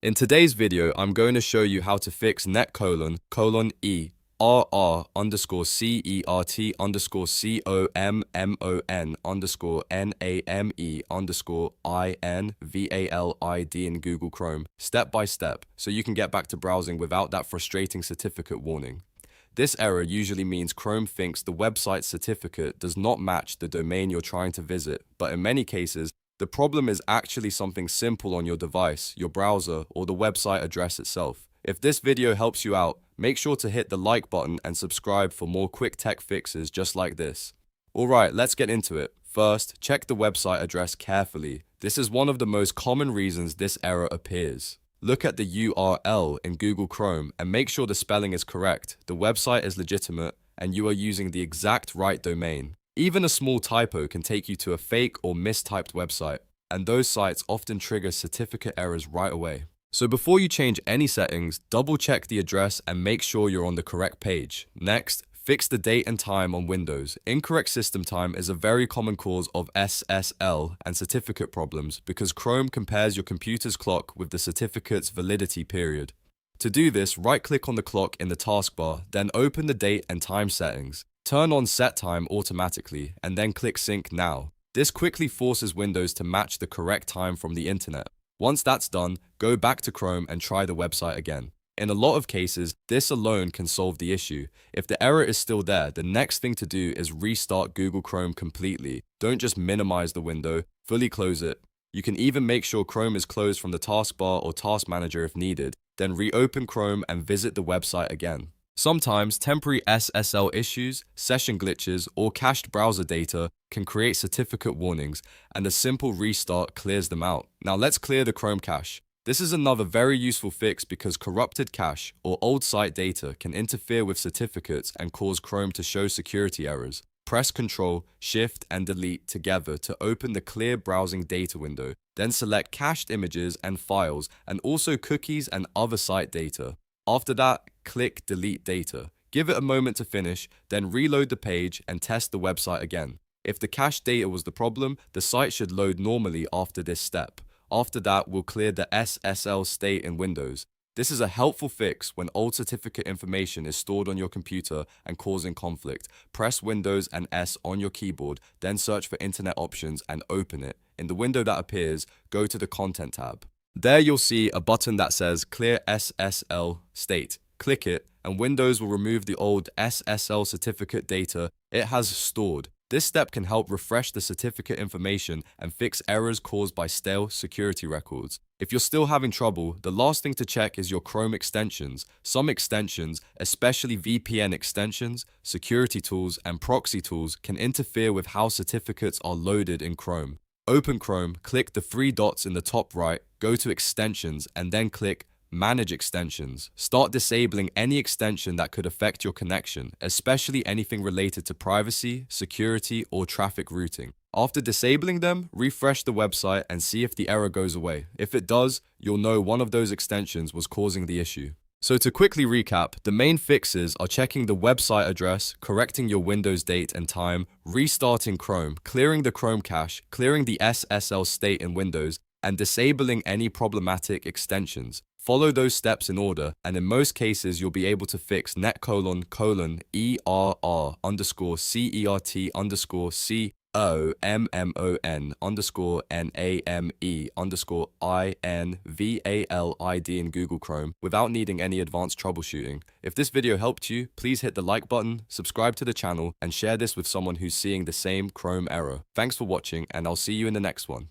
In today's video, I'm going to show you how to fix net:/e rr underscore cert underscore common underscore name underscore invalid in Google Chrome step by step so you can get back to browsing without that frustrating certificate warning. This error usually means Chrome thinks the website certificate does not match the domain you're trying to visit, but in many cases, the problem is actually something simple on your device, your browser, or the website address itself. If this video helps you out, make sure to hit the like button and subscribe for more quick tech fixes just like this. Alright, let's get into it. First, check the website address carefully. This is one of the most common reasons this error appears. Look at the URL in Google Chrome and make sure the spelling is correct, the website is legitimate, and you are using the exact right domain. Even a small typo can take you to a fake or mistyped website, and those sites often trigger certificate errors right away. So before you change any settings, double check the address and make sure you're on the correct page. Next, fix the date and time on Windows. Incorrect system time is a very common cause of SSL and certificate problems because Chrome compares your computer's clock with the certificate's validity period. To do this, right-click on the clock in the taskbar, then open the date and time settings. Turn on Set Time automatically, and then click Sync Now. This quickly forces Windows to match the correct time from the internet. Once that's done, go back to Chrome and try the website again. In a lot of cases, this alone can solve the issue. If the error is still there, the next thing to do is restart Google Chrome completely. Don't just minimize the window, fully close it. You can even make sure Chrome is closed from the taskbar or task manager if needed, then reopen Chrome and visit the website again. Sometimes temporary SSL issues, session glitches, or cached browser data can create certificate warnings, and a simple restart clears them out. Now let's clear the Chrome cache. This is another very useful fix because corrupted cache or old site data can interfere with certificates and cause Chrome to show security errors. Press Ctrl, Shift, and Delete together to open the Clear Browsing Data window. Then select Cached Images and Files, and also Cookies and other site data. After that, click Delete Data. Give it a moment to finish, then reload the page and test the website again. If the cached data was the problem, the site should load normally after this step. After that, we'll clear the SSL state in Windows. This is a helpful fix when old certificate information is stored on your computer and causing conflict. Press Windows and S on your keyboard, then search for Internet Options and open it. In the window that appears, go to the Content tab. There you'll see a button that says Clear SSL State. Click it, and Windows will remove the old SSL certificate data it has stored. This step can help refresh the certificate information and fix errors caused by stale security records. If you're still having trouble, the last thing to check is your Chrome extensions. Some extensions, especially VPN extensions, security tools, and proxy tools, can interfere with how certificates are loaded in Chrome. Open Chrome, click the three dots in the top right, go to Extensions, and then click Manage Extensions. Start disabling any extension that could affect your connection, especially anything related to privacy, security, or traffic routing. After disabling them, refresh the website and see if the error goes away. If it does, you'll know one of those extensions was causing the issue. So to quickly recap, the main fixes are checking the website address, correcting your Windows date and time, restarting Chrome, clearing the Chrome cache, clearing the SSL state in Windows, and disabling any problematic extensions. Follow those steps in order, and in most cases you'll be able to fix net:/err underscore cert underscore common underscore name underscore invalid in Google Chrome without needing any advanced troubleshooting. If this video helped you, please hit the like button, subscribe to the channel, and share this with someone who's seeing the same Chrome error. Thanks for watching, and I'll see you in the next one.